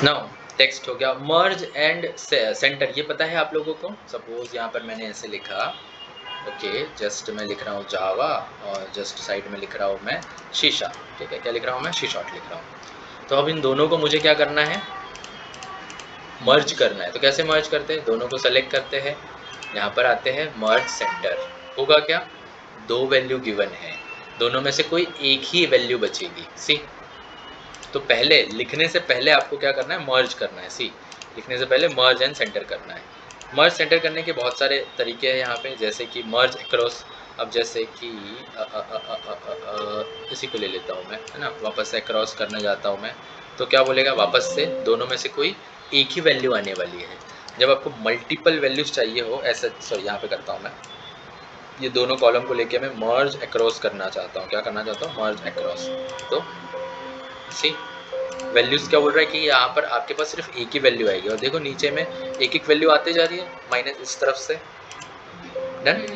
Now text हो गया। मर्ज and centre, ये पता है आप लोगों को। सपोज यहाँ पर मैंने ऐसे लिखा, ओके, जस्ट मैं लिख रहा हूँ जावा और जस्ट साइड में लिख रहा हूँ मैं शीशा। ठीक है, क्या लिख रहा हूँ मैं? शीशॉट लिख रहा हूँ। तो अब इन दोनों को मुझे क्या करना है? मर्ज करना है। तो कैसे मर्ज करते हैं? दोनों को सेलेक्ट करते हैं, यहाँ पर आते हैं मर्ज सेंटर। होगा क्या? दो वैल्यू गिवन है, दोनों में से कोई एक ही वैल्यू बचेगी। सी, तो पहले लिखने से पहले आपको क्या करना है? मर्ज करना है। सी, लिखने से पहले मर्ज एंड सेंटर करना है। मर्ज सेंटर करने के बहुत सारे तरीके हैं यहाँ पे, जैसे कि मर्ज अक्रॉस। अब जैसे कि इसी को ले लेता हूँ मैं, है ना, वापस से अक्रॉस करने जाता हूँ मैं, तो क्या बोलेगा? वापस से दोनों में से कोई एक ही वैल्यू आने वाली है। जब आपको मल्टीपल वैल्यूज चाहिए हो, ऐसा, सॉरी यहाँ पे करता हूँ मैं, ये दोनों कॉलम को लेके मैं मर्ज अक्रॉस करना चाहता हूँ। क्या करना चाहता हूँ? मर्ज अक्रॉस। तो सी, वैल्यूज क्या बोल रहा है कि यहाँ पर आपके पास सिर्फ एक ही वैल्यू आएगी, और देखो नीचे में एक एक वैल्यू आते जा रही है माइनस इस तरफ से। डन?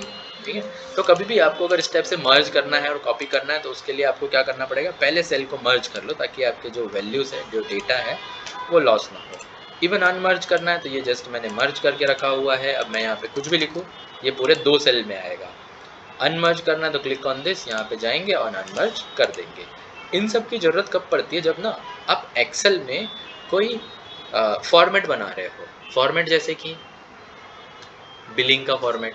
ठीक है। तो कभी भी आपको अगर इस टाइप से मर्ज करना है और कॉपी करना है, तो उसके लिए आपको क्या करना पड़ेगा? पहले सेल को मर्ज कर लो, ताकि आपके जो वैल्यूज है, जो डेटा है, वो लॉस ना हो। इवन अनमर्ज करना है तो ये जस्ट मैंने मर्ज करके रखा हुआ है। अब मैं यहाँ पे कुछ भी लिखूँ, ये पूरे दो सेल में आएगा। अनमर्ज करना है तो क्लिक ऑन दिस, यहाँ पे जाएंगे और अनमर्ज कर देंगे। इन सब की जरूरत कब पड़ती है? जब ना आप एक्सेल में कोई फॉर्मेट बना रहे हो। फॉर्मेट जैसे कि बिलिंग का फॉर्मेट,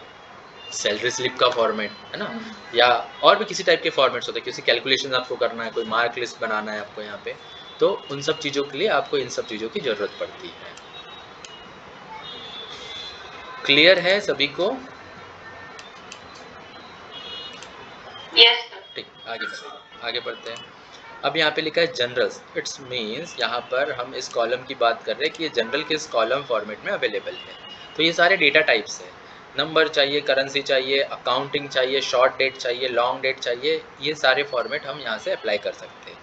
सैलरी स्लिप का फॉर्मेट, है ना, या और भी किसी टाइप के फॉर्मेट्स होते हैं। किसी कैलकुलेशन आपको करना है, कोई मार्क लिस्ट बनाना है आपको यहाँ पे, तो उन सब चीज़ों के लिए आपको इन सब चीज़ों की जरूरत पड़ती है। क्लियर है सभी को? Yes sir. ठीक, आगे बढ़ते हैं। अब यहाँ पे लिखा है जनरल्स। इट्स मीन्स यहाँ पर हम इस कॉलम की बात कर रहे हैं कि ये जनरल किस कॉलम फॉर्मेट में अवेलेबल है। तो ये सारे डेटा टाइप्स है। नंबर चाहिए, करेंसी चाहिए, अकाउंटिंग चाहिए, शॉर्ट डेट चाहिए, लॉन्ग डेट चाहिए, ये सारे फॉर्मेट हम यहाँ से अप्लाई कर सकते हैं।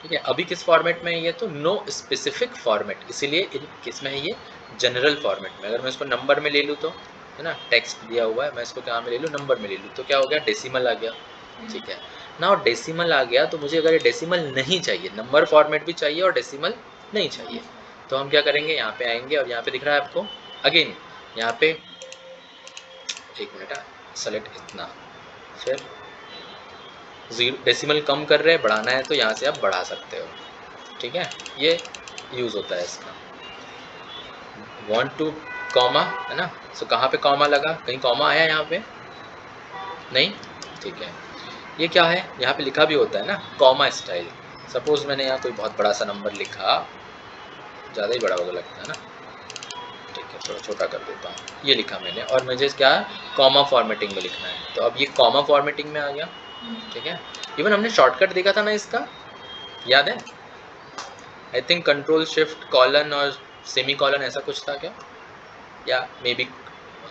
ठीक है, अभी किस फॉर्मेट में है ये? तो नो स्पेसिफिक फॉर्मेट, इसीलिए किस में है ये? जनरल फॉर्मेट में। अगर मैं इसको नंबर में ले लूँ तो, है ना, टेक्स्ट दिया हुआ है, मैं इसको क्या में ले लूँ? नंबर में ले लूँ, तो क्या हो गया? डेसिमल आ गया। ठीक है, नाउ डेसिमल आ गया, तो मुझे अगर ये डेसिमल नहीं चाहिए, नंबर फॉर्मेट भी चाहिए और डेसिमल नहीं चाहिए, तो हम क्या करेंगे? यहाँ पे आएंगे और यहाँ पे दिख रहा है आपको अगेन, यहाँ पे एक मिनट, सेलेक्ट इतना, फिर जीरो, डेसिमल कम कर रहे हैं, बढ़ाना है तो यहाँ से आप बढ़ा सकते हो। ठीक है, ये यूज होता है इसका। वांट टू कॉमा, है ना, सो कहाँ पे कॉमा लगा? कहीं कॉमा आया यहाँ पे? नहीं। ठीक है, ये क्या है? यहाँ पे लिखा भी होता है ना कॉमा स्टाइल। सपोज मैंने यहाँ कोई बहुत बड़ा सा नंबर लिखा, ज़्यादा ही बड़ा होगा लगता है ना, ठीक है, थोड़ा छोटा कर देता हूँ, ये लिखा मैंने, और मुझे क्या कॉमा फॉर्मेटिंग में लिखना है, तो अब ये कॉमा फॉर्मेटिंग में आ गया। ठीक है, इवन हमने शॉर्टकट देखा था ना इसका, याद है? I think control shift colon और सेमी कॉलन, ऐसा कुछ था क्या? या मे बी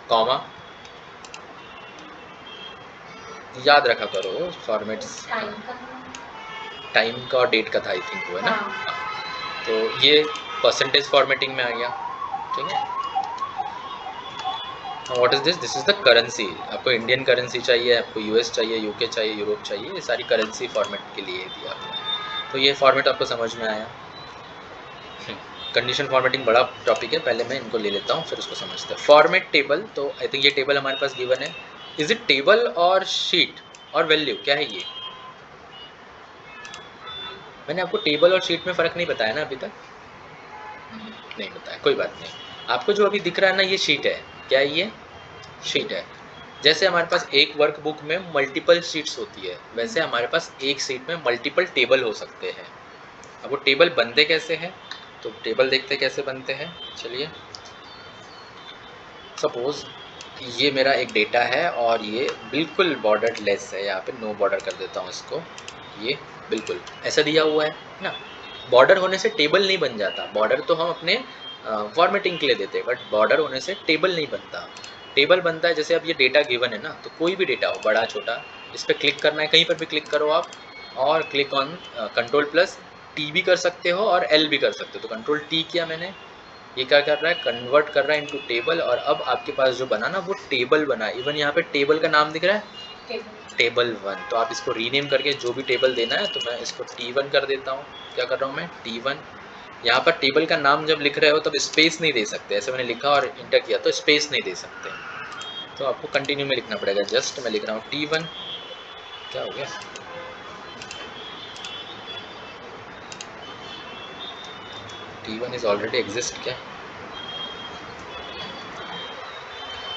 कॉमा, याद रखा करो फॉर्मेट्स। टाइम का और डेट का था आई थिंक वो, है ना। तो ये परसेंटेज फॉर्मेटिंग में आ गया। ठीक है, what is this? This is the currency. आपको इंडियन करेंसी चाहिए, आपको यूएस चाहिए, यूके चाहिए, यूरोप चाहिए, ये सारी करेंसी फॉर्मेट के लिए दिया हुआ है। तो ये फॉर्मेट आपको समझ में आया। कंडीशन फॉर्मेटिंग बड़ा टॉपिक है, पहले मैं इनको ले लेता हूँ, फिर उसको समझते हैं। फॉर्मेट टेबल, तो आई थिंक ये टेबल हमारे पास गिवन है। इज इट टेबल और शीट और वैल्यू, क्या है ये? मैंने आपको टेबल और शीट में फ़र्क नहीं बताया ना अभी तक? नहीं बताया, कोई बात नहीं। आपको जो अभी दिख रहा है ना, ये शीट है। क्या है ये? शीट है। जैसे हमारे पास एक वर्कबुक में मल्टीपल शीट्स होती है, वैसे हमारे पास एक शीट में मल्टीपल टेबल हो सकते हैं। अब वो टेबल बनते कैसे हैं? तो टेबल देखते कैसे बनते हैं, चलिए। सपोज ये मेरा एक डेटा है और ये बिल्कुल बॉर्डर लेस है, यहाँ पे नो बॉर्डर कर देता हूँ इसको। ये बिल्कुल ऐसा दिया हुआ है ना। बॉर्डर होने से टेबल नहीं बन जाता, बॉर्डर तो हम अपने फॉर्मेटिंग के लिए देते हैं, बट बॉर्डर होने से टेबल नहीं बनता। टेबल बनता है जैसे अब ये डेटा गिवन है ना, तो कोई भी डेटा हो, बड़ा छोटा, इस पर क्लिक करना है, कहीं पर भी क्लिक करो आप, और click on control plus T भी कर सकते हो और एल भी कर सकते हो। तो कंट्रोल टी किया मैंने, ये क्या कर रहा है? कन्वर्ट कर रहा है इनटू टेबल, और अब आपके पास जो बना ना, वो टेबल बना। इवन यहाँ पे टेबल का नाम दिख रहा है, टेबल 1। तो आप इसको रीनेम करके जो भी टेबल देना है, तो मैं इसको T1 कर देता हूँ। क्या कर रहा हूँ मैं? T1। यहाँ पर टेबल का नाम जब लिख रहे हो तब स्पेस नहीं दे सकते, ऐसे मैंने लिखा और इंटर किया तो स्पेस नहीं दे सकते, तो आपको कंटिन्यू में लिखना पड़ेगा। जस्ट मैं लिख रहा हूँ T1, क्या हो गया, T1 इज ऑलरेडी एग्जिस्ट क्या,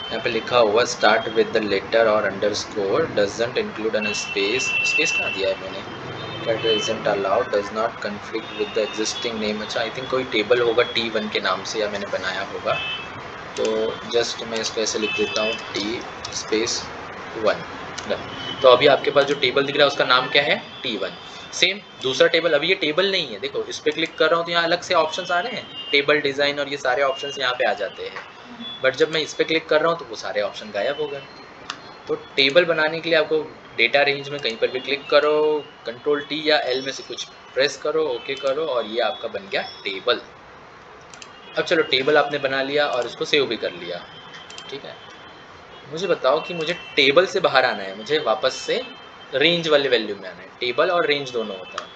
यहाँ पे लिखा हुआ स्टार्ट विद द लेटर और underscore, doesn't include an space, space कहाँ दिया है मैंने, cat isn't allowed, does not conflict with the existing name. अच्छा आई थिंक कोई टेबल होगा T1 के नाम से या मैंने बनाया होगा, तो जस्ट मैं इसको ऐसे लिख देता हूँ T स्पेस 1 डन। तो अभी आपके पास जो टेबल दिख रहा है उसका नाम क्या है, T1। सेम दूसरा टेबल, अभी ये टेबल नहीं है, देखो इस पर क्लिक कर रहा हूँ तो यहाँ अलग से ऑप्शंस आ रहे हैं, टेबल डिज़ाइन और ये सारे ऑप्शंस यहाँ पे आ जाते हैं, बट जब मैं इस पर क्लिक कर रहा हूँ तो वो सारे ऑप्शन गायब हो गए। तो टेबल बनाने के लिए आपको डेटा रेंज में कहीं पर भी क्लिक करो, कंट्रोल T या L में से कुछ प्रेस करो, ओके करो, और ये आपका बन गया टेबल। अब चलो टेबल आपने बना लिया और इसको सेव भी कर लिया, ठीक है। मुझे बताओ कि मुझे टेबल से बाहर आना है, मुझे वापस से रेंज वाले वैल्यू में आना है, टेबल और रेंज दोनों होता है,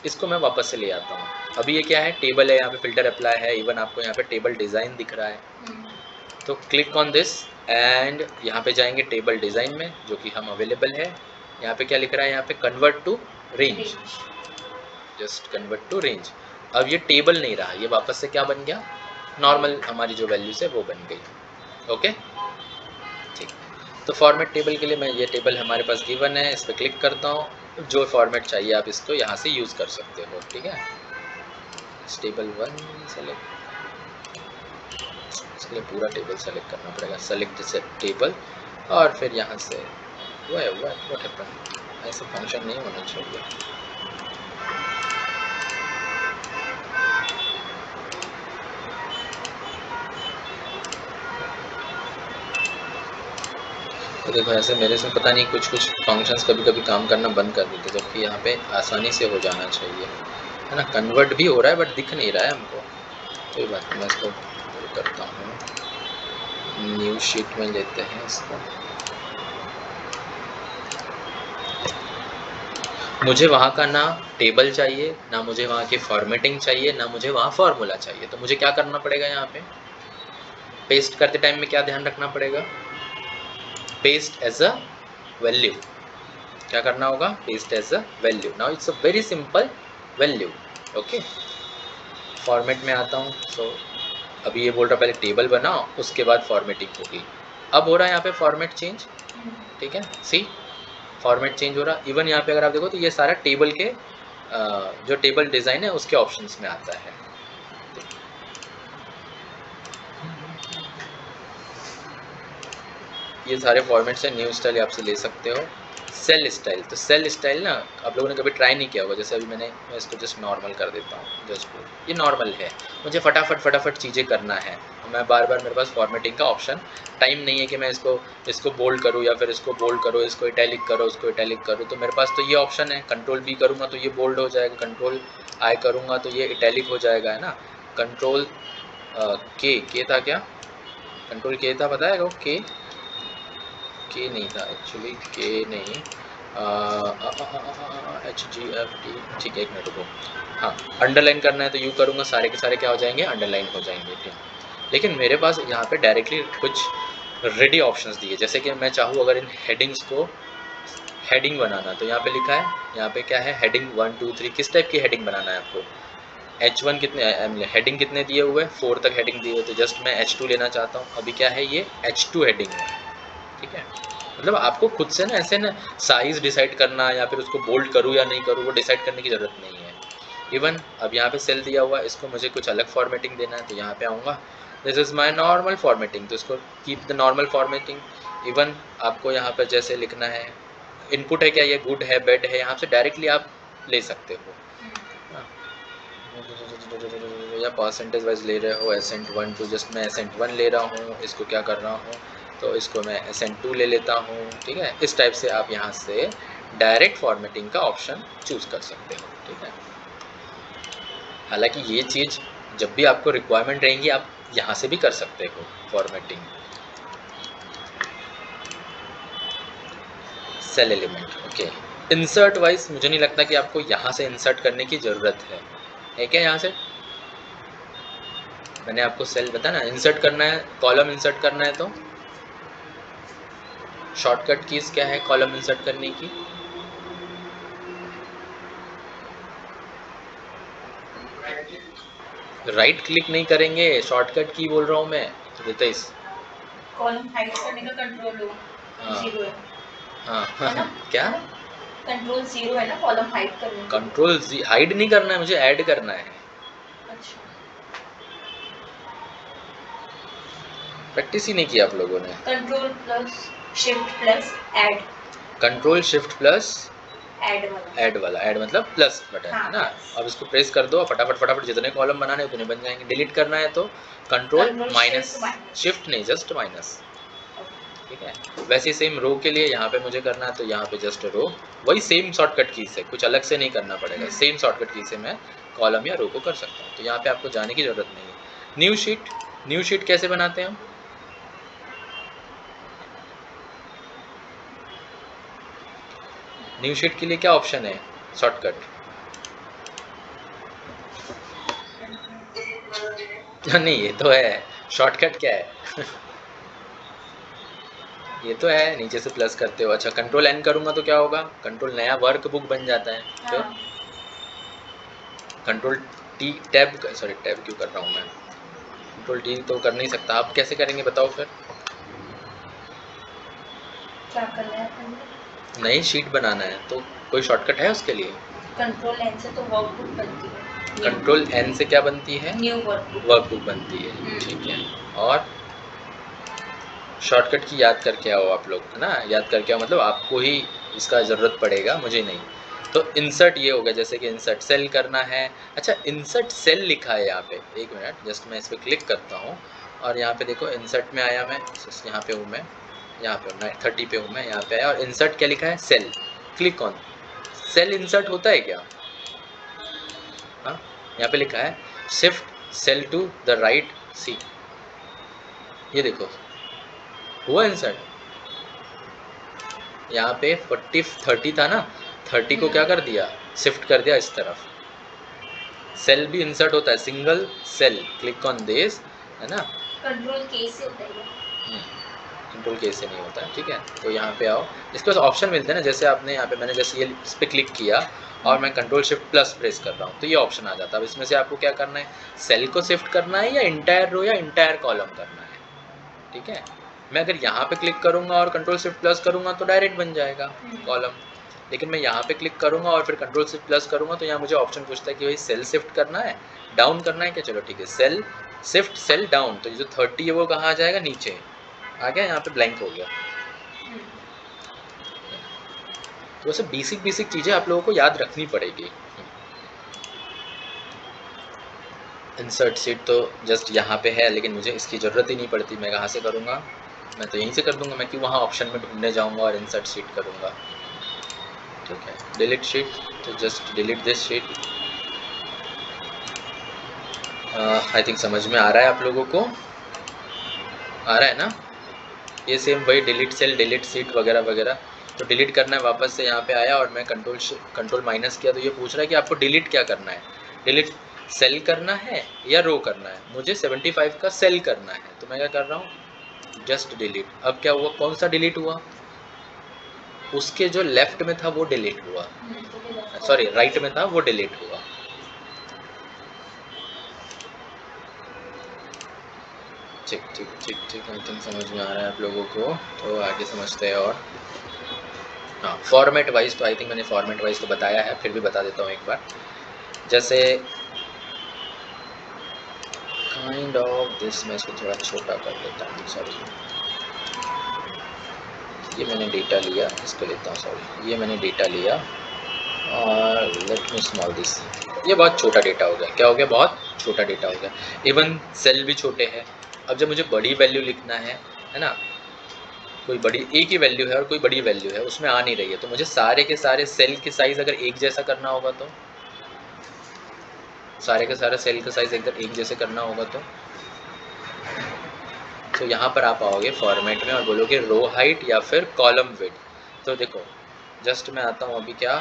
इसको मैं वापस से ले आता हूँ। अभी ये क्या है, टेबल है, यहाँ पे फिल्टर अप्लाई है, इवन आपको यहाँ पे टेबल डिज़ाइन दिख रहा है, तो क्लिक ऑन दिस एंड यहाँ पे जाएंगे टेबल डिज़ाइन में जो कि हम अवेलेबल है, यहाँ पे क्या लिख रहा है, यहाँ पे convert to range, just convert to range. अब ये टेबल नहीं रहा, ये वापस से क्या बन गया, नॉर्मल हमारी जो वैल्यूज है वो बन गई, ओके ठीक। तो फॉर्मेट टेबल के लिए मैं, ये टेबल हमारे पास गिवन है, इस पर क्लिक करता हूँ, जो फॉर्मेट चाहिए आप इसको यहाँ से यूज़ कर सकते हो, ठीक है। टेबल 1 सेलेक्ट, इसके लिए पूरा टेबल सेलेक्ट करना पड़ेगा, सेलेक्ट टेबल, और फिर यहाँ से व्हाट हैपन, ऐसे फंक्शन नहीं होना चाहिए। तो देखो ऐसे मेरे से पता नहीं कुछ कुछ फंक्शंस कभी कभी काम करना बंद कर देते, जबकि यहाँ पे आसानी से हो जाना चाहिए, है ना। कन्वर्ट भी हो रहा है बट दिख नहीं रहा है हमको, कोई बात नहीं, मैं इसको करता हूँ, न्यू शीट में लेते हैं इसको। मुझे वहाँ का ना टेबल चाहिए, ना मुझे वहाँ की फॉर्मेटिंग चाहिए, ना मुझे वहाँ फार्मूला चाहिए, तो मुझे क्या करना पड़ेगा, यहाँ पे पेस्ट करते टाइम में क्या ध्यान रखना पड़ेगा, पेस्ट एज अ वैल्यू, क्या करना होगा, paste as a value. Now it's a very simple value, okay. Format में आता हूँ, सो अभी ये बोल रहा पहले टेबल बनाओ उसके बाद फॉर्मेटिंग होगी, अब हो रहा है यहाँ पे फॉर्मेट चेंज, ठीक है, सी फॉर्मेट चेंज हो रहा। इवन यहाँ पे अगर आप देखो तो ये सारा टेबल के जो टेबल डिज़ाइन है उसके ऑप्शंस में आता है, ये सारे फॉर्मेट से न्यू स्टाइल आपसे ले सकते हो। सेल स्टाइल, तो सेल स्टाइल ना आप लोगों ने कभी ट्राई नहीं किया होगा, जैसे अभी मैं इसको जस्ट नॉर्मल कर देता हूँ, जस्ट ये नॉर्मल है, मुझे फटाफट चीज़ें करना है, मैं बार बार, मेरे पास फॉर्मेटिंग का ऑप्शन टाइम नहीं है कि मैं इसको बोल्ड करूँ या फिर इसको बोल्ड करो, इसको इटैलिक करो, उसको इटैलिक करूँ, तो मेरे पास तो ये ऑप्शन है, कंट्रोल B करूँगा तो ये बोल्ड हो जाएगा, कंट्रोल I करूँगा तो ये इटैलिक हो जाएगा, है ना। कंट्रोल के था क्या, कंट्रोल के था, बताएगा के नहीं था एक्चुअली, के नहीं, HGFT, ठीक है, एक मिनट रुको, हाँ अंडरलाइन करना है तो यू करूँगा, सारे के सारे क्या हो जाएंगे, अंडरलाइन हो जाएंगे, ठीक। लेकिन मेरे पास यहाँ पे डायरेक्टली कुछ रेडी ऑप्शंस दिए, जैसे कि मैं चाहूँ अगर इन हेडिंग्स को हेडिंग बनाना, तो यहाँ पे लिखा है, यहाँ पे क्या है, हेडिंग 1 2 3, किस टाइप की हेडिंग बनाना है आपको, H1 कितने हेडिंग कितने दिए हुए हैं, 4 तक हेडिंग दिए हुए, तो जस्ट मैं H2 लेना चाहता हूँ, अभी क्या है, ये H2 हेडिंग है, ठीक है। मतलब आपको खुद से ना ऐसे ना साइज डिसाइड करना या फिर उसको बोल्ड करूँ या नहीं करूँ, वो डिसाइड करने की ज़रूरत नहीं है। इवन अब यहाँ पे सेल दिया हुआ है, इसको मुझे कुछ अलग फॉर्मेटिंग देना है, तो यहाँ पे आऊँगा, this is my normal formatting, तो इसको keep the normal formatting. Even आपको यहाँ पर जैसे लिखना है, इनपुट है क्या, ये गुड है, बैड है, यहाँ से डायरेक्टली आप ले सकते हो, या परसेंटेज वाइज ले रहे हो, एसेंट 1 2, जस्ट मैं एसेंट 1 ले रहा हूँ, इसको क्या कर रहा हूँ, तो इसको मैं एसेंट 2 ले लेता हूँ, ठीक है। इस टाइप से आप यहाँ से डायरेक्ट फॉर्मेटिंग का ऑप्शन चूज़ कर सकते हो, ठीक है। हालांकि ये चीज़ जब भी आपको रिक्वायरमेंट रहेंगी आप यहाँ से भी कर सकते हो formatting. Cell element, okay. Insert wise मुझे नहीं लगता कि आपको यहाँ से इंसर्ट करने की ज़रूरत है क्या, यहाँ से मैंने आपको सेल बताया ना, इंसर्ट करना है, कॉलम इंसर्ट करना है तो शॉर्टकट कीज क्या है कॉलम इंसर्ट करने की? राइट क्लिक नहीं करेंगे, शॉर्टकट की बोल रहा हूँ मैं रितेश। कॉलम हाइड करने का कंट्रोल हाँ 0 है। हाँ है ना? क्या? कंट्रोल 0 है ना कॉलम हाइड करने का। कंट्रोल हाइड नहीं करना है, मुझे ऐड करना है। अच्छा, प्रैक्टिस ही नहीं किया आप लोगों ने। Control plus shift plus add, control shift plus add वाला। ऐड वाला, ऐड मतलब प्लस बटन हाँ, है ना। plus। अब इसको प्रेस कर दो, फटाफट फटाफट जितने कॉलम बनाने उतने बन जाएंगे। डिलीट करना है तो control control minus, shift minus. Shift नहीं जस्ट माइनस, ठीक है। वैसे सेम रो के लिए यहाँ पे मुझे करना है तो यहाँ पे जस्ट रो, वही सेम शॉर्टकट की से, कुछ अलग से नहीं करना पड़ेगा, सेम शॉर्टकट की से मैं कॉलम या रो को कर सकता हूँ। तो यहाँ पे आपको जाने की जरूरत नहीं है। न्यू शीट, न्यू शीट कैसे बनाते हैं हम? न्यू शीट के लिए क्या ऑप्शन है शॉर्टकट? नहीं ये तो है, शॉर्टकट क्या है? ये तो है, नीचे से प्लस करते हो। अच्छा कंट्रोल एन करूंगा तो क्या होगा? कंट्रोल नया वर्क बुक बन जाता है। फिर हाँ, control T tab, sorry tab क्यों कर रहा हूँ मैं, कंट्रोल टी तो कर नहीं सकता। आप कैसे करेंगे बताओ फिर? क्या करना है अपन? नई शीट बनाना है तो कोई शॉर्टकट है उसके लिए? कंट्रोल एन से तो वर्कबुक बनती है। कंट्रोल एन से क्या बनती है? New workbook. वर्क बुक बनती है, ठीक है। और शॉर्टकट की याद करके आओ आप लोग, है ना, याद करके आओ, मतलब आपको ही इसका ज़रूरत पड़ेगा, मुझे नहीं। तो इंसर्ट ये हो गया, जैसे कि इंसर्ट सेल करना है। अच्छा इंसर्ट सेल लिखा है यहाँ पे, एक मिनट जस्ट मैं इस पर क्लिक करता हूँ और यहाँ पे देखो इंसर्ट में आया मैं, यहाँ पे हूँ मैं, यहाँ पे हूँ 30 पे हूँ मैं, यहाँ पे आया और इंसर्ट क्या लिखा है? Cell. Click on cell. Insert होता है क्या? हाँ, यहाँ पे लिखा है shift cell to the right see, ये देखो हुआ इंसर्ट। यहाँ पे 30 था ना, 30 को क्या कर दिया? शिफ्ट कर दिया इस तरफ। सेल भी इंसर्ट होता है, single cell, click on this, है ना। कंट्रोल के से होता है। कंट्रोल के से नहीं होता है, ठीक है। तो यहाँ पे आओ, इसके पास ऑप्शन मिलते हैं ना, जैसे आपने यहाँ पे, मैंने जैसे ये इस पर क्लिक किया और मैं कंट्रोल शिफ्ट प्लस प्रेस कर रहा हूँ तो ये ऑप्शन आ जाता है। अब इसमें से आपको क्या करना है? सेल को शिफ्ट करना है या इंटायर रो या इंटायर कॉलम करना है, ठीक है। मैं अगर यहाँ पे क्लिक करूँगा और कंट्रोल शिफ्ट प्लस करूँगा तो डायरेक्ट बन जाएगा कॉलम, लेकिन मैं यहाँ पे क्लिक करूँगा और फिर कंट्रोल शिफ्ट प्लस करूँगा तो यहाँ मुझे ऑप्शन पूछता है कि भाई सेल शिफ्ट करना है, डाउन करना है क्या? चलो ठीक है, सेल शिफ्ट सेल डाउन, तो ये जो 30 है वो कहाँ आ जाएगा? नीचे आ गया, यहाँ पे ब्लैंक हो गया। तो वैसे बेसिक बेसिक चीज़ें आप लोगों को याद रखनी पड़ेगी। इंसर्ट शीट तो जस्ट यहाँ पे है, लेकिन मुझे इसकी ज़रूरत ही नहीं पड़ती, मैं कहाँ से करूँगा? मैं तो यहीं से कर दूँगा, मैं क्यों वहाँ ऑप्शन में ढूंढने जाऊँगा और इंसर्ट शीट करूँगा, ठीक है। डिलीट शीट, तो just delete this sheet. I think समझ में आ रहा है आप लोगों को, आ रहा है ना? ये सेम वही डिलीट सेल, डिलीट शीट वगैरह वगैरह। तो डिलीट करना है, वापस से यहाँ पे आया और मैं कंट्रोल माइनस किया तो ये पूछ रहा है कि आपको डिलीट क्या करना है? डिलीट सेल करना है या रो करना है? मुझे 75 का सेल करना है, तो मैं क्या कर रहा हूँ? Just delete. अब क्या हुआ? कौन सा डिलीट हुआ? उसके जो लेफ्ट में था वो डिलीट हुआ, सॉरी राइट में था वो डिलीट हुआ। ठीक ठीक ठीक ठीक, आई थिंक समझ में आ रहा है आप लोगों को, तो आगे समझते हैं। और हाँ, फॉर्मेट वाइज तो आई थिंक मैंने फॉर्मेट वाइज तो बताया है, फिर भी बता देता हूँ एक बार। जैसे काइंड ऑफ दिस, मैं इसको थोड़ा छोटा कर देता हूँ, सॉरी ये मैंने डेटा लिया, इसको लेता हूँ, सॉरी ये मैंने डेटा लिया और लेट मी स्मॉल दिस, ये बहुत छोटा डेटा हो गया। क्या हो गया? बहुत छोटा डेटा हो गया। इवन सेल भी छोटे हैं। अब जब मुझे बड़ी वैल्यू लिखना है ना, कोई बड़ी एक ही वैल्यू है और कोई बड़ी वैल्यू है, उसमें आ नहीं रही है, तो मुझे सारे के सारे सेल के साइज़ अगर एक जैसा करना होगा तो, सारे के सारे सेल का साइज़ एकदम एक जैसे करना होगा तो यहाँ पर आप आओगे फॉर्मेट में और बोलोगे रो हाइट या फिर कॉलम विड्थ। तो देखो जस्ट मैं आता हूँ अभी क्या,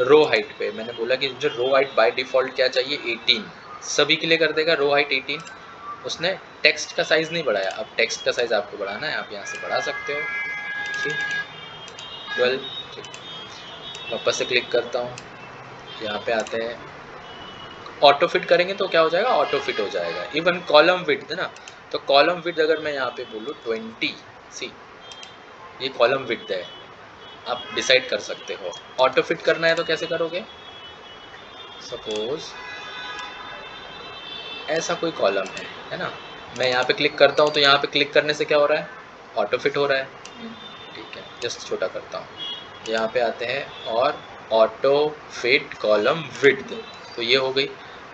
रो हाइट पे मैंने बोला कि मुझे रो हाइट बाय डिफ़ॉल्ट क्या चाहिए? 18, सभी के लिए कर देगा रो हाइट 18, उसने टेक्स्ट का साइज़ नहीं बढ़ाया। अब टेक्स्ट का साइज़ आपको बढ़ाना है, आप यहाँ से बढ़ा सकते हो। ठीक, 12। ठीक, वापस से क्लिक करता हूँ, यहाँ पे आते हैं, ऑटो फिट करेंगे तो क्या हो जाएगा, ऑटो फिट हो जाएगा। इवन कॉलम विड्थ है ना, तो कॉलम विड्थ अगर मैं यहाँ पे बोलूँ 20, सी ये कॉलम विड्थ है, आप डिसाइड कर सकते हो। ऑटो फिट करना है तो कैसे करोगे, सपोज ऐसा कोई कॉलम है ना, मैं यहाँ पे क्लिक करता हूँ तो यहाँ पे क्लिक करने से क्या हो रहा है, ऑटो फिट हो रहा है। ठीक है, जस्ट छोटा करता हूँ, यहाँ पे आते हैं और ऑटो फिट कॉलम विड्थ, तो ये हो गई।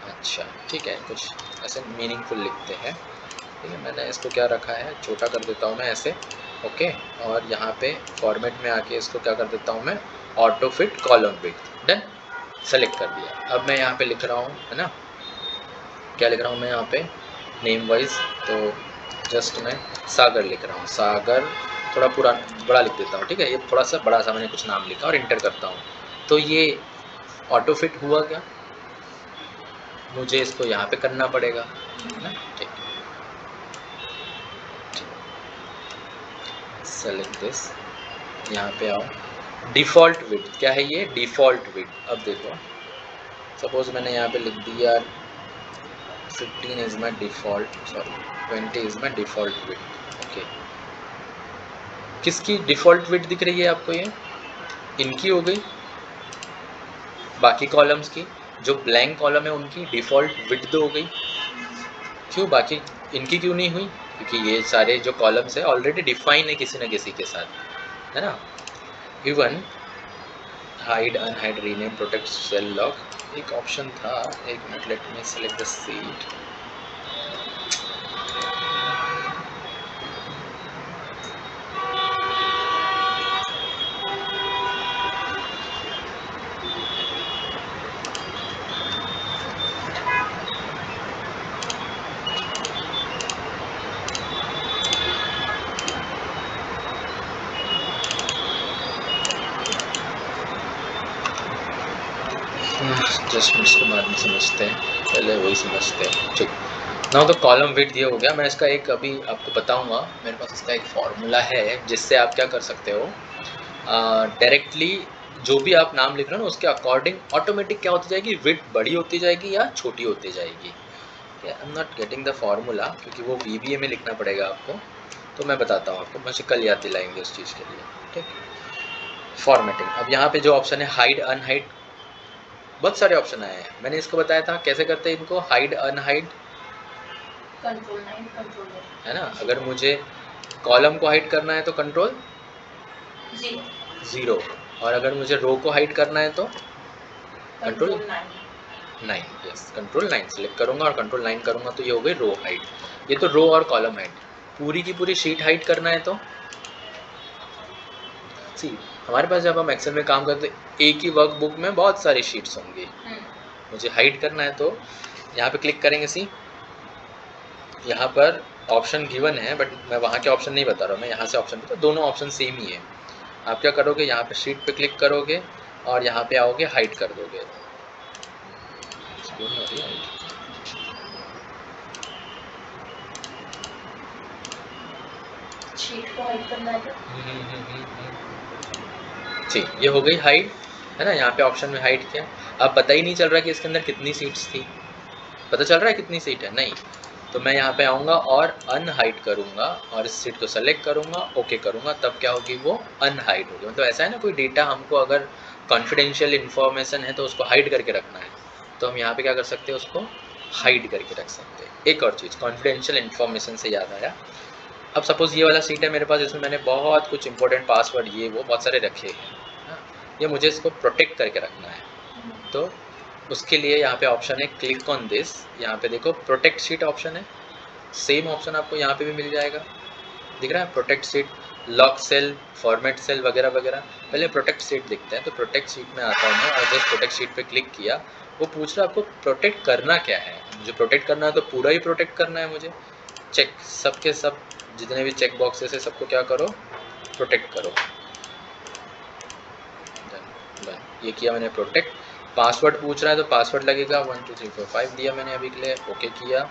अच्छा ठीक है, कुछ ऐसे मीनिंगफुल लिखते हैं। ठीक है, मैंने इसको क्या रखा है, छोटा कर देता हूँ मैं ऐसे, ओके। और यहाँ पे फॉर्मेट में आके इसको क्या कर देता हूँ मैं, auto fit column width, done, select कर दिया। अब मैं यहाँ पे लिख रहा हूँ, है ना, क्या लिख रहा हूँ मैं यहाँ पे नेम वाइज, तो जस्ट मैं सागर लिख रहा हूँ, सागर, थोड़ा पूरा बड़ा लिख देता हूँ। ठीक है, ये थोड़ा सा बड़ा सा मैंने कुछ नाम लिखा और इंटर करता हूँ, तो ये ऑटो फिट हुआ क्या, मुझे इसको यहाँ पे करना पड़ेगा, है ना। ठीक, सेलेक्ट दिस, यहाँ पे आओ, डिफ़ॉल्ट विड्थ क्या है, ये डिफ़ॉल्ट विड्थ। अब देखो, सपोज मैंने यहाँ पे लिख दिया 15 is my default, sorry 20 is my default width, okay. किसकी डिफ़ॉल्ट विड्थ दिख रही है आपको, ये इनकी हो गई, बाकी कॉलम्स की, जो ब्लैंक कॉलम है उनकी डिफ़ॉल्ट विड्थ हो गई। क्यों, बाकी इनकी क्यों नहीं हुई, क्योंकि ये सारे जो कॉलम्स है ऑलरेडी डिफाइन है किसी न किसी के साथ, है ना। Even hide, unhide, rename, protect, cell lock, एक ऑप्शन था, एक minute, let me select the sheet. Just इसको बाद में समझते हैं, पहले वही समझते हैं। ठीक, नाउ तो कॉलम विड्थ ये हो गया। मैं इसका एक अभी आपको बताऊंगा, मेरे पास इसका एक फॉर्मूला है जिससे आप क्या कर सकते हो, डायरेक्टली जो भी आप नाम लिख रहे हो ना उसके अकॉर्डिंग ऑटोमेटिक क्या होती जाएगी, विड्थ बड़ी होती जाएगी या छोटी होती जाएगी। I am not getting the formula, क्योंकि वो VBA में लिखना पड़ेगा आपको, तो मैं बताता हूँ आपको, मुझे कल याद दिलाएंगे उस चीज़ के लिए। ठीक, फॉर्मेटिंग, अब यहाँ पे जो ऑप्शन है हाइड अनहाइड, बहुत सारे ऑप्शन आए हैं, मैंने इसको बताया था कैसे करते हैं इनको, हाइड अनहाइड, कंट्रोल 9 कंट्रोल है ना। अगर मुझे कॉलम को हाइड करना है तो कंट्रोल 0, 0, और अगर मुझे रो को हाइड करना है तो control control 9। 9, yes, control 9 select करूंगा और कंट्रोल 9 करूंगा तो ये हो गई रो हाइड। ये तो रो और कॉलम हाइड। पूरी की पूरी शीट हाइड करना है तो सी, हमारे पास जब हम एक्सेल में काम करते एक ही वर्कबुक में बहुत सारी शीट्स होंगी, मुझे हाइड करना है तो यहाँ पे क्लिक करेंगे। सी, यहाँ पर ऑप्शन गिवन है बट मैं वहाँ के ऑप्शन नहीं बता रहा हूँ, मैं यहाँ से ऑप्शन बता, दोनों ऑप्शन सेम ही है। आप क्या करोगे, यहाँ पे शीट पे क्लिक करोगे और यहाँ पे आओगे, हाइड कर दोगे। शीट को हाइड करना है ठीक, ये हो गई हाइड, है ना। यहाँ पे ऑप्शन में हाइड किया, अब पता ही नहीं चल रहा कि इसके अंदर कितनी सीट्स थी, पता चल रहा है कितनी सीट है, नहीं। तो मैं यहाँ पे आऊँगा और अनहाइड करूँगा और इस सीट को सेलेक्ट करूँगा, ओके करूँगा, तब क्या होगी, वो अनहाइड होगी। मतलब ऐसा है ना, कोई डेटा हमको अगर कॉन्फिडेंशियल इन्फॉर्मेशन है तो उसको हाइड करके रखना है, तो हम यहाँ पे क्या कर सकते हैं, उसको हाइड करके रख सकते हैं। एक और चीज़, कॉन्फिडेंशियल इन्फॉर्मेशन से याद आया, अब सपोज़ ये वाला सीट है मेरे पास, इसमें मैंने बहुत कुछ इंपॉर्टेंट पासवर्ड ये वो बहुत सारे रखे हैं, हाँ, ये मुझे इसको प्रोटेक्ट करके रखना है, तो उसके लिए यहाँ पे ऑप्शन है क्लिक ऑन दिस, यहाँ पे देखो प्रोटेक्ट शीट ऑप्शन है, सेम ऑप्शन आपको यहाँ पे भी मिल जाएगा, दिख रहा है, protect sheet, lock cell, format cell वगैरह वगैरह। पहले प्रोटेक्ट शीट देखते हैं, तो प्रोटेक्ट शीट में आता हूँ मैं और जस्ट प्रोटेक्ट शीट पे क्लिक किया, वो पूछ रहा है आपको प्रोटेक्ट करना क्या है, मुझे प्रोटेक्ट करना है तो पूरा ही प्रोटेक्ट करना है मुझे, चेक, सब के सब जितने भी चेक बॉक्सेस है सबको क्या करो, प्रोटेक्ट करो, डन, ये किया मैंने प्रोटेक्ट। पासवर्ड पूछ रहा है तो पासवर्ड लगेगा 1 2 3 4 5 दिया मैंने अभी के लिए, ओके किया।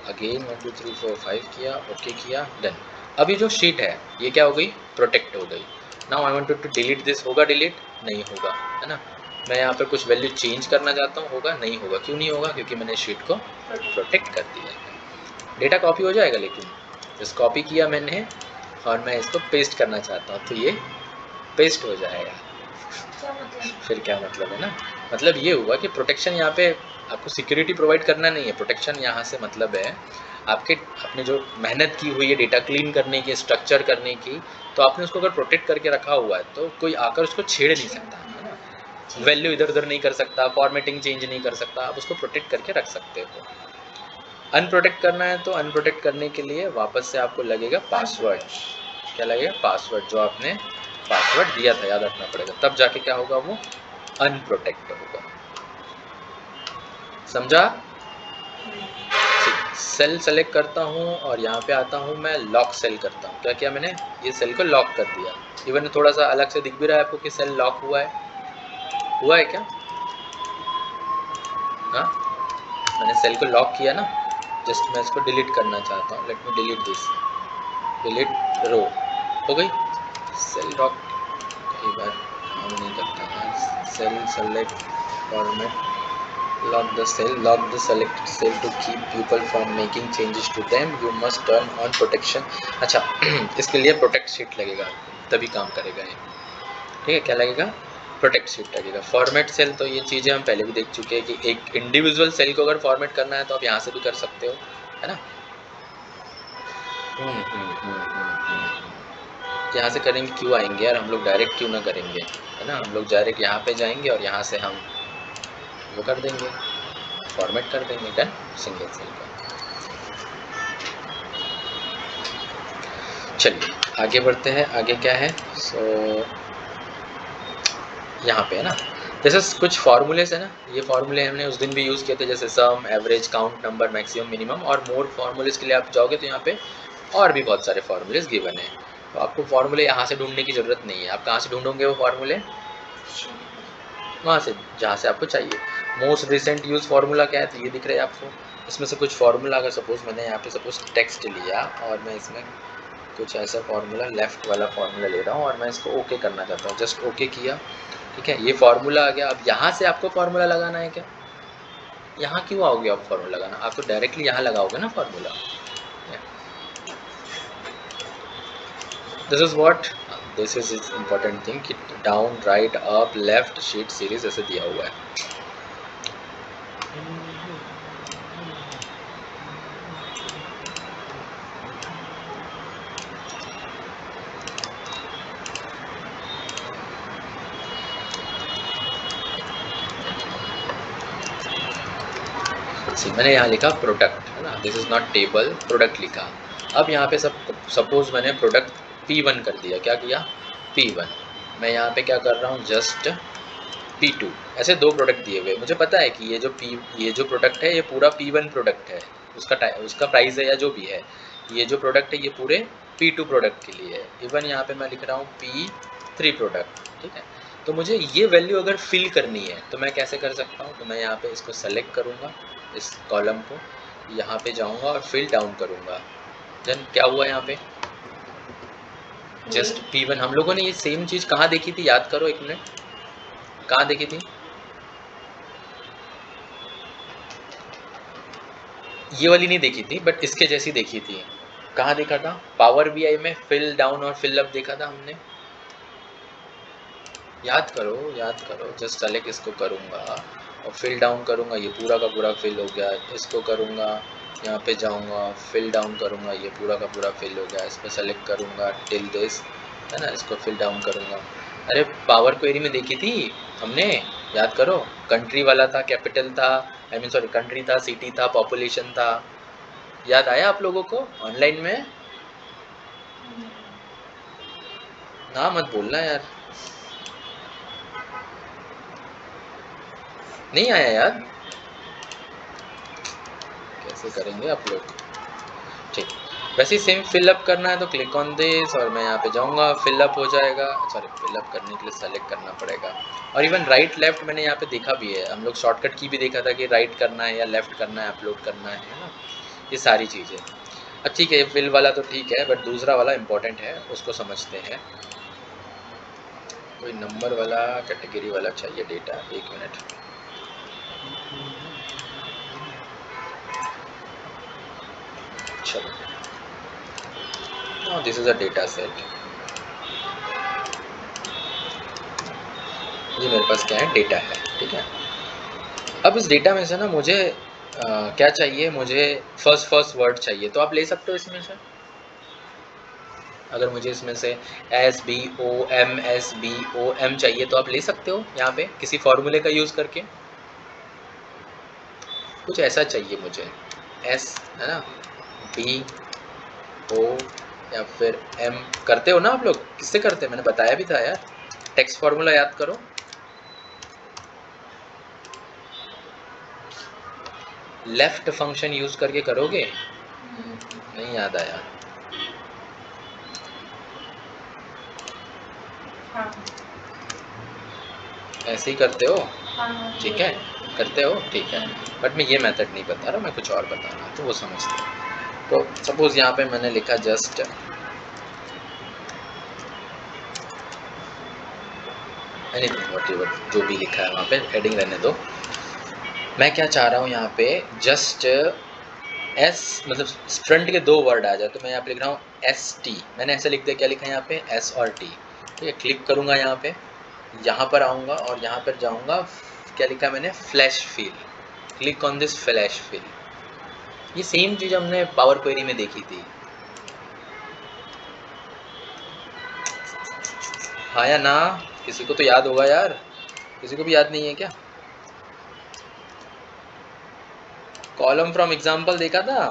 अगेन 1 2 3 4 5 किया, ओके किया, डन। अब ये जो शीट है ये क्या हो गई, प्रोटेक्ट हो गई। Now I wanted to delete this, होगा डिलीट? नहीं होगा, है ना। मैं यहाँ पे कुछ वैल्यू चेंज करना चाहता हूँ, होगा? नहीं होगा। क्यों नहीं होगा? क्योंकि मैंने शीट को प्रोटेक्ट कर दिया है। डेटा कॉपी हो जाएगा, लेकिन जस्ट कॉपी किया मैंने और मैं इसको पेस्ट करना चाहता हूँ तो ये पेस्ट हो जाएगा। क्या मतलब? फिर क्या मतलब है ना, मतलब ये हुआ कि प्रोटेक्शन यहाँ पे आपको सिक्योरिटी प्रोवाइड करना नहीं है। प्रोटेक्शन यहाँ से मतलब है आपके अपने जो मेहनत की हुई है डेटा क्लीन करने की, स्ट्रक्चर करने की, तो आपने उसको अगर प्रोटेक्ट करके रखा हुआ है तो कोई आकर उसको छेड़ नहीं सकता, है ना। वैल्यू इधर उधर नहीं कर सकता, फॉर्मेटिंग चेंज नहीं कर सकता, आप उसको प्रोटेक्ट करके रख सकते हो। अनप्रोटेक्ट करना है तो अनप्रोटेक्ट करने के लिए वापस से आपको लगेगा पासवर्ड। क्या लगेगा? पासवर्ड, जो आपने पासवर्ड दिया था याद रखना पड़ेगा, तब जाके क्या होगा, वो अनप्रोटेक्ट होगा। समझा? सेल सेलेक्ट करता हूँ और यहाँ पे आता हूँ, मैं लॉक सेल करता हूँ। क्या किया मैंने? ये सेल को लॉक कर दिया। इवन थोड़ा सा अलग से दिख भी रहा है आपको कि सेल लॉक हुआ है। हुआ है क्या? हाँ, मैंने सेल को लॉक किया ना। जस्ट मैं इसको डिलीट करना चाहता हूँ, let me delete this, delete row, हो गई सेल लॉक। कई बार काम नहीं करता है। Cell select format, lock the selected cell to keep people from making changes to them. You must turn on protection. अच्छा इसके लिए प्रोटेक्ट शीट लगेगा, तभी काम करेगा ये। ठीक है, क्या लगेगा? प्रोटेक्ट शीट लगेगा। फॉर्मेट सेल, तो ये चीज़ें हम पहले भी देख चुके हैं कि एक इंडिविजुअल सेल को अगर फॉर्मेट करना है तो आप यहाँ से भी कर सकते हो, है ना। यहाँ से करेंगे, क्यों आएंगे यार, हम लोग डायरेक्ट क्यों ना करेंगे, है ना। हम लोग डायरेक्ट यहाँ पे जाएंगे और यहाँ से हम वो कर देंगे, फॉर्मेट कर देंगे, डन, सिंगल सेल का। चलिए आगे बढ़ते हैं। आगे क्या है? यहाँ पे है ना, जैसे कुछ फार्मूलेस है ना, ये फार्मूले हमने उस दिन भी यूज़ किए थे, जैसे sum, average, count, number, maximum, minimum. और मोर फार्मूलेस के लिए आप जाओगे तो यहाँ पे और भी बहुत सारे फार्मूलेस गिवन है। तो आपको फार्मूले यहाँ से ढूंढने की ज़रूरत नहीं है। आप कहाँ से ढूंढोगे वो फार्मूले? वहाँ से जहाँ से आपको चाहिए। मोस्ट रिसेंट यूज फार्मूला क्या है, तो ये दिख रहा है आपको। इसमें से कुछ फार्मूला, अगर सपोज मैंने यहाँ पे सपोज टेक्स्ट लिया और मैं इसमें कुछ ऐसा फार्मूला, लेफ्ट वाला फार्मूला ले रहा हूँ और मैं इसको ओके करना चाहता हूँ, जस्ट ओके किया, ठीक है, ये फार्मूला आ गया। अब यहाँ से आपको फार्मूला लगाना है क्या? यहाँ क्यों आओगे आप फार्मूला लगाना? आप तो डायरेक्टली यहाँ लगाओगे ना formula. This is what, this is important thing कि down, right, up, left, sheet series ऐसे दिया हुआ है। मैंने यहाँ लिखा प्रोडक्ट, है ना, this is not table, product लिखा। अब यहाँ पे सपोज मैंने प्रोडक्ट P1 कर दिया। क्या किया? P1। मैं यहाँ पे क्या कर रहा हूँ, जस्ट P2। ऐसे दो प्रोडक्ट दिए हुए, मुझे पता है कि ये जो प्रोडक्ट है ये पूरा P1 प्रोडक्ट है, उसका प्राइस है या जो भी है। ये जो प्रोडक्ट है ये पूरे P2 प्रोडक्ट के लिए है। इवन यहाँ पे मैं लिख रहा हूँ P3 प्रोडक्ट, ठीक है। तो मुझे ये वैल्यू अगर फिल करनी है तो मैं कैसे कर सकता हूँ? तो मैं यहाँ पे इसको सेलेक्ट करूँगा, इस कॉलम को, यहाँ पे जाऊँगा और फिल डाउन करूँगा। देन क्या हुआ यहाँ पे? Just P1। हम लोगों ने ये सेम चीज़ कहाँ देखी थी, याद करो एक मिनट, कहाँ देखी थी? ये वाली नहीं देखी थी, बट इसके जैसी देखी थी। कहाँ देखा था? पावर BI में फिल डाउन और फिल अप देखा था हमने। याद करो, याद करो। जस्ट सेलेक्ट इसको करूँगा और फिल डाउन करूँगा, ये पूरा का पूरा फिल हो गया। इसको करूँगा, यहाँ पे जाऊँगा, फिल डाउन करूँगा, ये पूरा का पूरा फिल हो गया। इस पर सेलेक्ट करूँगा टिल दिस, है ना, इसको फिल डाउन करूँगा। अरे पावर क्वेरी में देखी थी हमने, याद करो। कंट्री वाला था, कैपिटल था, आई मीन सॉरी, कंट्री था, सिटी था, पॉपुलेशन था। याद आया आप लोगों को ऑनलाइन में? ना मत बोलना यार, नहीं आया याद? कैसे करेंगे आप लोग? ठीक, वैसे ही सेम फिलअप करना है तो क्लिक ऑन दिस और मैं यहाँ पे जाऊँगा, फिलअप हो जाएगा। सॉरी, फिलअप करने के लिए सेलेक्ट करना पड़ेगा। और इवन राइट लेफ्ट मैंने यहाँ पे देखा भी है, हम लोग शॉर्टकट की भी देखा था कि राइट करना है या लेफ्ट करना है, अपलोड करना है ना। ये सारी चीज़ें। अब ठीक है, फिल वाला तो ठीक है, बट दूसरा वाला इम्पोर्टेंट है, उसको समझते हैं। कोई नंबर वाला कैटेगरी वाला चाहिए डेटा, 1 मिनट। चलो, this is a data set. ये मेरे पास क्या है, डेटा है, ठीक है। अब इस डेटा में से ना मुझे क्या चाहिए, मुझे फर्स्ट वर्ड चाहिए, तो आप ले सकते हो इसमें से। अगर मुझे इसमें से SBOM चाहिए तो आप ले सकते हो यहाँ पे किसी फॉर्मूले का यूज़ करके। कुछ ऐसा चाहिए मुझे, S है ना, BO या फिर M। करते हो ना आप लोग, किससे करते हैं, मैंने बताया भी था यार, टेक्स्ट फॉर्मूला याद करो। लेफ्ट फंक्शन यूज करके करोगे, नहीं याद आया। हाँ। ऐसे ही करते हो, हाँ, ठीक है, करते हो, ठीक है। बट मैं ये मेथड नहीं बता रहा, मैं कुछ और बता रहा, तो वो समझते हो। तो सपोज यहाँ पे मैंने लिखा जस्ट एनीथिंग, व्हाटएवर जो भी लिखा है वहाँ पे हेडिंग रहने दो। मैं क्या चाह रहा हूँ यहाँ पे, जस्ट S मतलब फ्रंट के 2 वर्ड आ जाए, तो मैं यहाँ पे लिख रहा हूँ ST। मैंने ऐसे लिख दिया, क्या लिखा है यहाँ पे, S और T, ठीक है। क्लिक करूँगा यहाँ पे, यहाँ पर आऊँगा और यहाँ पर जाऊँगा, क्या लिखा है मैंने, flash fill. Click on this flash fill. ये सेम चीज़ हमने पावर क्वेरी में देखी थी, हाँ या ना? किसी को तो याद होगा यार, किसी को भी याद नहीं है क्या? कॉलम फ्रॉम एग्जाम्पल देखा था,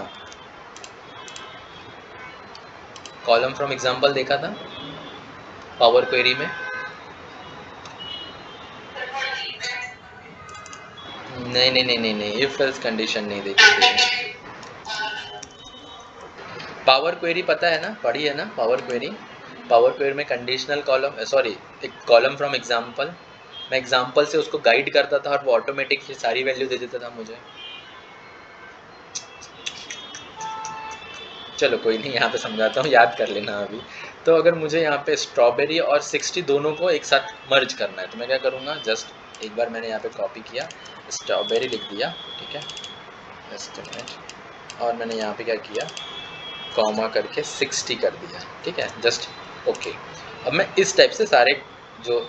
कॉलम फ्रॉम एग्जाम्पल देखा था पावर क्वेरी में। नहीं नहीं नहीं नहीं नहीं, इफ एल्स कंडीशन नहीं देखी थी। पावर क्वेरी पता है ना, पढ़ी है ना पावर क्वेरी। पावर क्वेरी में कंडीशनल कॉलम, सॉरी, एक कॉलम फ्रॉम एग्जाम्पल, मैं एग्जाम्पल से उसको गाइड करता था और वो ऑटोमेटिक सारी वैल्यू दे देता था मुझे। चलो कोई नहीं, यहाँ पे समझाता हूँ, याद कर लेना अभी। तो अगर मुझे यहाँ पे स्ट्रॉबेरी और 60 दोनों को एक साथ मर्ज करना है, तो मैं क्या करूँगा, जस्ट एक बार मैंने यहाँ पे कॉपी किया, स्ट्रॉबेरी लिख दिया, ठीक है, जस्ट अ मिनट, और मैंने यहाँ पे क्या किया, कॉमा करके 60 कर दिया, ठीक है, जस्ट ओके। अब मैं इस टाइप से सारे जो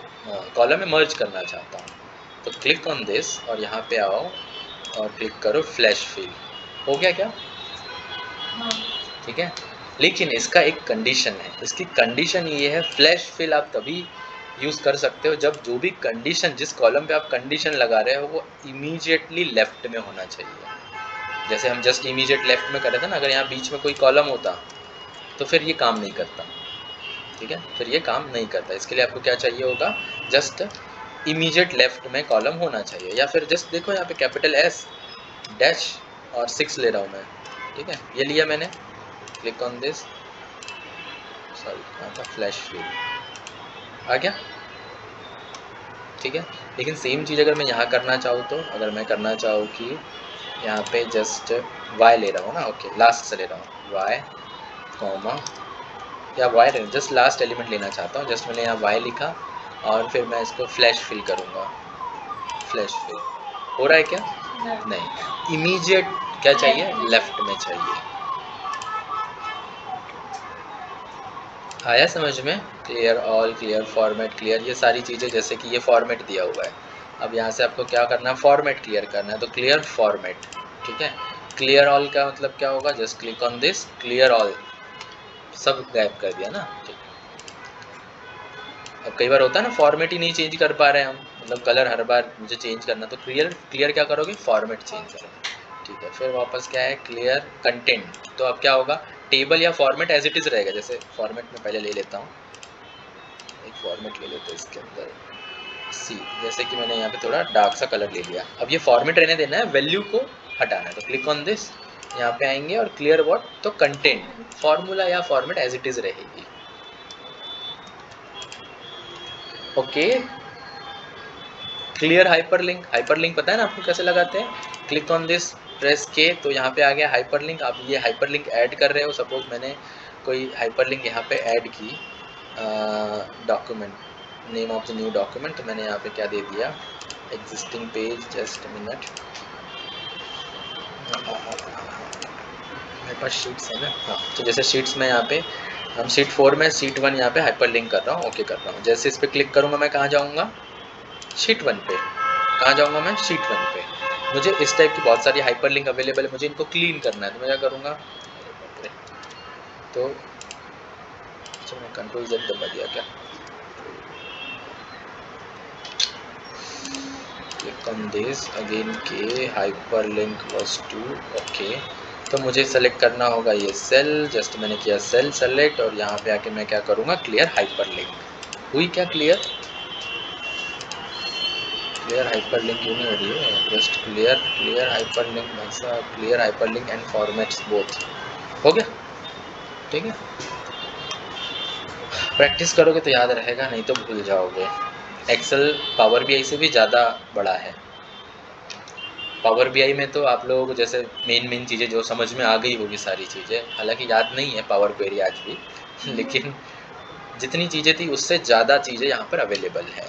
कॉलम में मर्ज करना चाहता हूँ, तो क्लिक ऑन दिस और यहाँ पे आओ और क्लिक करो फ्लैश फिल। हो गया क्या? हाँ। ठीक है, लेकिन इसका एक कंडीशन है। इसकी कंडीशन ये है, फ्लैश फिल आप तभी यूज़ कर सकते हो जब जो भी कंडीशन, जिस कॉलम पे आप कंडीशन लगा रहे हो वो इमीडिएटली लेफ्ट में होना चाहिए। जैसे हम जस्ट इमीडिएट लेफ्ट में कर रहे थे ना, अगर यहाँ बीच में कोई कॉलम होता तो फिर ये काम नहीं करता, ठीक है, फिर ये काम नहीं करता। इसके लिए आपको क्या चाहिए होगा, जस्ट इमीडिएट लेफ्ट में कॉलम होना चाहिए। या फिर जस्ट देखो यहाँ पे कैपिटल S डैश और 6 ले रहा हूँ मैं, ठीक है, ये लिया मैंने, क्लिक ऑन दिस, सॉरी कहाँ था, फ्लैश फिल आ गया, ठीक है। लेकिन सेम चीज़ अगर मैं यहाँ करना चाहूँ, तो अगर मैं करना चाहूँ कि यहाँ पे जस्ट y ले रहा हूँ ना, ओके, लास्ट से ले रहा हूँ y कॉमा, या y जस्ट लास्ट एलिमेंट लेना चाहता हूँ, जस्ट मैंने यहाँ y लिखा और फिर मैं इसको फ्लैश फिल करूँगा। फ्लैश फिल हो रहा है क्या? नहीं, इमीडिएट क्या चाहिए, लेफ्ट में चाहिए। आया समझ में? Clear all, clear format, clear, ये सारी चीज़ें, जैसे कि ये फॉर्मेट दिया हुआ है, अब यहाँ से आपको क्या करना है, फॉर्मेट क्लियर करना है, तो क्लियर फॉर्मेट, ठीक है। क्लियर ऑल का मतलब क्या होगा, just click on this, clear all, सब गायब कर दिया ना, ठीक है। अब कई बार होता है ना, फॉर्मेट ही नहीं चेंज कर पा रहे हैं हम, मतलब कलर हर बार मुझे चेंज करना, तो क्लियर क्या करोगे, फॉर्मेट चेंज करो, ठीक है। फिर वापस क्या है, क्लियर कंटेंट, तो अब क्या होगा, टेबल या फॉर्मेट एज इट इज़ रहेगा। जैसे फॉर्मेट में पहले ले लेता हूँ, एक फॉर्मेट ले लेते हैं इसके अंदर, सी, जैसे कि मैंने यहाँ पे थोड़ा डार्क सा कलर ले लिया। अब ये फॉर्मेट रहने देना है, वैल्यू को हटाना है, तो क्लिक ऑन दिस, यहाँ पे आएंगे और क्लियर व्हाट, तो कंटेंट, फॉर्मूला या फॉर्मेट एज इट इज़ रहेगी, ओके। क्लियर हाइपरलिंक, हाइपरलिंक पता है ना आपको कैसे लगाते हैं, क्लिक ऑन दिस प्रेस के तो यहाँ पे आ गया हाइपरलिंक। आप ये हाइपरलिंक ऐड कर रहे हो, सपोज मैंने कोई हाइपरलिंक यहाँ पे ऐड की, document, name of the new document, तो मैंने यहाँ पे क्या दे दिया, एग्जिस्टिंग पेज, जस्ट मिनट, मेरे पास शीट्स है ना, हाँ, तो जैसे शीट्स में यहाँ पे हम शीट 4 में शीट 1 यहाँ पे हाइपरलिंक कर रहा हूँ, ओके कर रहा हूँ। जैसे इस पर क्लिक करूँगा मैं कहाँ जाऊँगा, शीट 1 पे। कहाँ जाऊँगा मैं, शीट 1 पे। मुझे इस टाइप की बहुत सारी हाइपरलिंक अवेलेबल है, मुझे इनको क्लीन करना है, तो मैं क्या करूँगा, तो अच्छा मैं कंट्रोल Z दबा दिया क्या, क्लिक ऑन दिस अगेन के हाइपरलिंक वाज टू, ओके। तो मुझे सेलेक्ट करना होगा ये सेल, जस्ट मैंने किया सेल सेलेक्ट, और यहाँ पे आके मैं क्या करूँगा, क्लियर हाइपरलिंक। हुई क्या क्लियर, क्लियर हाइपरलिंक क्यों नहीं हो रही है, जस्ट क्लियर हाइपरलिंक, ऐसा clear hyperlink and formats both, हो गया, ठीक है। प्रैक्टिस करोगे तो याद रहेगा, नहीं तो भूल जाओगे। एक्सेल पावर बीआई से भी ज़्यादा बड़ा है। पावर बीआई में तो आप लोगों को जैसे मेन चीज़ें जो समझ में आ गई होगी सारी चीज़ें, हालांकि याद नहीं है पावर क्वेरी आज भी लेकिन जितनी चीज़ें थी उससे ज़्यादा चीज़ें यहाँ पर अवेलेबल है।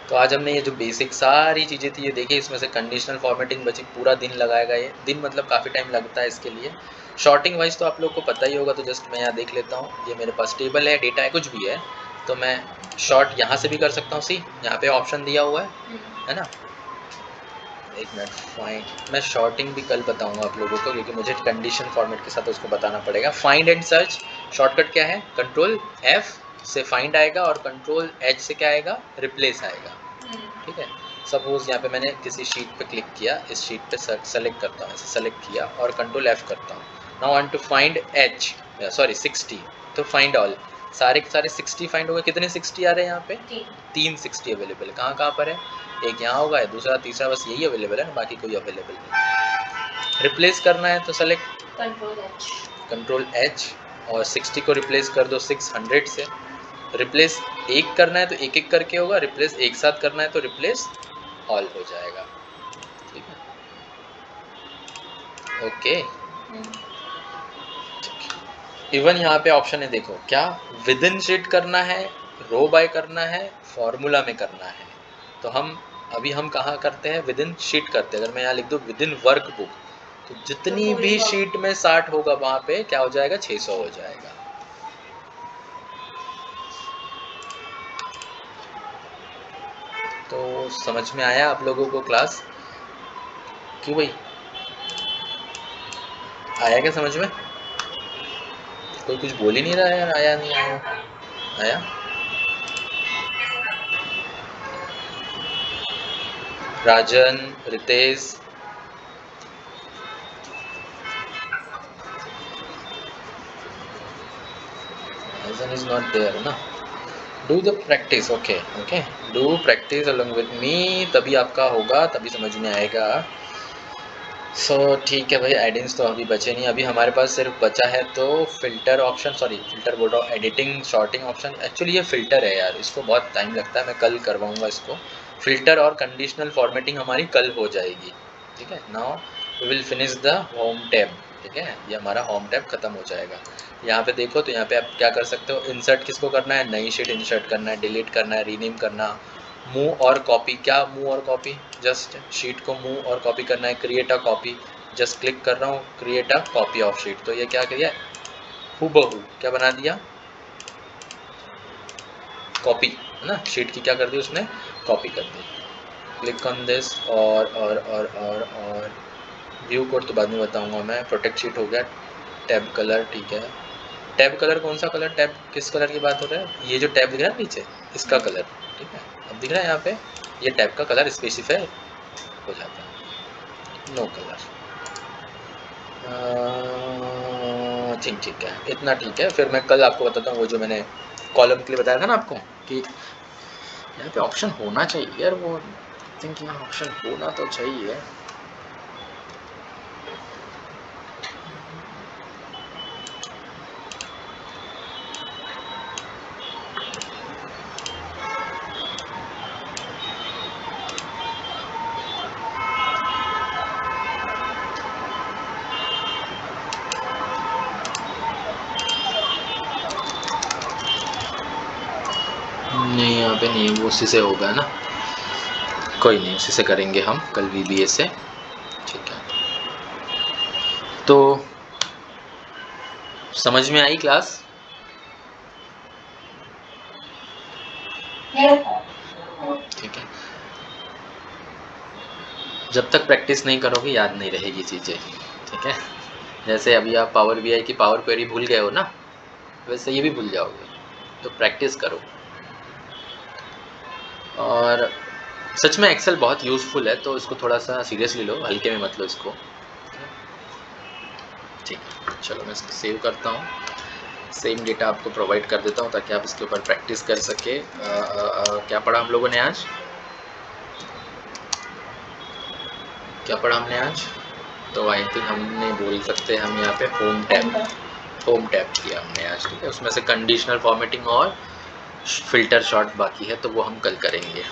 तो आज हमने ये जो बेसिक सारी चीज़ें थी ये देखी, इसमें से कंडीशनल फॉर्मेटिंग बची, पूरा दिन लगाएगा ये, दिन मतलब काफ़ी टाइम लगता है इसके लिए। शॉर्टिंग वाइज तो आप लोग को पता ही होगा, तो जस्ट मैं यहाँ देख लेता हूँ, ये मेरे पास टेबल है, डेटा है, कुछ भी है, तो मैं शॉर्ट यहाँ से भी कर सकता हूँ। सी यहाँ पे ऑप्शन दिया हुआ है ना, एक मिनट, फाइंड, मैं शॉर्टिंग भी कल बताऊंगा आप लोगों को, क्योंकि मुझे कंडीशन फॉर्मेट के साथ उसको बताना पड़ेगा। फाइंड एंड सर्च शॉर्टकट क्या है, कंट्रोल F से फाइंड आएगा और कंट्रोल H से क्या आएगा, रिप्लेस आएगा, ठीक है। सपोज यहाँ पे मैंने किसी शीट पे क्लिक किया, इस शीट पे सेलेक्ट करता हूँ, ऐसे सेलेक्ट किया और कंट्रोल F करता हूँ। Now want to find H, sorry 60, तो फाइंड ऑल, सारे के सारे 60 फाइंड हो गए। कितने 60 आ रहे हैं यहाँ पे, 3 60 अवेलेबल है। कहाँ पर है, एक यहाँ होगा, दूसरा तीसरा, बस यही अवेलेबल है ना, बाकी कोई अवेलेबल नहीं। रिप्लेस करना है तो सेलेक्ट कंट्रोल H और 60 को रिप्लेस कर दो 600 से। रिप्लेस एक करना है तो एक एक करके होगा, रिप्लेस एक साथ करना है तो रिप्लेस ऑल हो जाएगा, ठीक है, ओके। इवन यहाँ पे ऑप्शन है, देखो क्या, विद इन शीट करना है, रो बाय करना है, फॉर्मूला में करना है। तो हम अभी हम कहाँ करते हैं, विद इन शीट करते हैं। अगर मैं यहाँ लिख दूँ विद इन वर्क बुक, तो जितनी भी शीट में 60 होगा वहाँ पे क्या हो जाएगा, 600 हो जाएगा। तो समझ में आया आप लोगों को क्लास, क्यों भाई, आया क्या समझ में, कोई कुछ बोल ही नहीं रहा यार, आया नहीं आया, आया। राजन, रितेश, राजन इज नॉट देयर ना, do the practice, okay okay, do practice along with me, तभी आपका होगा, तभी समझ में आएगा। सो ठीक है भाई, एडिंग्स तो अभी बचे नहीं, अभी हमारे पास सिर्फ बचा है तो फिल्टर ऑप्शन, सॉरी फिल्टर बोल रहा हूँ, एडिटिंग शॉर्टिंग ऑप्शन। एक्चुअली ये फिल्टर है यार, इसको बहुत टाइम लगता है, मैं कल करवाऊँगा इसको। फिल्टर और कंडीशनल फॉर्मेटिंग हमारी कल हो जाएगी, ठीक है। Now we will finish the home tab, ठीक है, ये हमारा होम टैब खत्म हो जाएगा। यहाँ पे देखो, तो यहाँ पे आप क्या कर सकते हो, इंसर्ट किसको करना है, नई शीट इंसर्ट करना है, डिलीट करना है, रीनेम करना, मूव और कॉपी, क्या मूव और कॉपी, जस्ट शीट को मूव और कॉपी करना है, create a copy, just click कर रहा हूँ, create a copy of sheet, तो ये क्या किया, हूबहू क्या बना दिया, कॉपी, है ना, शीट की क्या कर दी उसने, कॉपी कर दी। क्लिक ऑन दिस, और व्यू कोड तो बाद में बताऊंगा मैं। प्रोटेक्ट शीट हो गया, टैब कलर, ठीक है, टैब कलर कौन सा कलर, टैब किस कलर की बात हो रहा है, ये जो टैब दिख रहा है नीचे, इसका कलर, ठीक है, अब दिख रहा है यहाँ पे, ये टैब का कलर स्पेसिफाई हो जाता है, नो कलर, ठीक है, इतना ठीक है। फिर मैं कल आपको बताता हूँ वो जो मैंने कॉलम के लिए बताया था ना आपको, कि यहाँ पे ऑप्शन होना चाहिए यार, वो थिंक यहाँ ऑप्शन होना तो चाहिए। यहाँ पे नहीं है, वो उसी से होगा ना, कोई नहीं, उसी से करेंगे हम कल VBA से, ठीक है। तो समझ में आई क्लास? ठीक है, जब तक प्रैक्टिस नहीं करोगे याद नहीं रहेगी चीज़ें, ठीक है। जैसे अभी आप पावर BI की पावर क्वेरी भूल गए हो ना, वैसे ये भी भूल जाओगे, तो प्रैक्टिस करो। और सच में एक्सेल बहुत यूज़फुल है, तो इसको थोड़ा सा सीरियसली लो, हल्के में मत लो इसको, ठीक है। चलो मैं इसको सेव करता हूँ, सेम डेटा आपको प्रोवाइड कर देता हूँ ताकि आप इसके ऊपर प्रैक्टिस कर सके। क्या पढ़ा हम लोगों ने आज? क्या पढ़ा हमने आज? तो आई थिंक हमने बोल सकते हैं हम यहाँ पे होम टैब किया हमने आज, ठीक है। उसमें से कंडीशनल फॉर्मेटिंग और फिल्टर शॉर्ट बाकी है, तो वो हम कल करेंगे।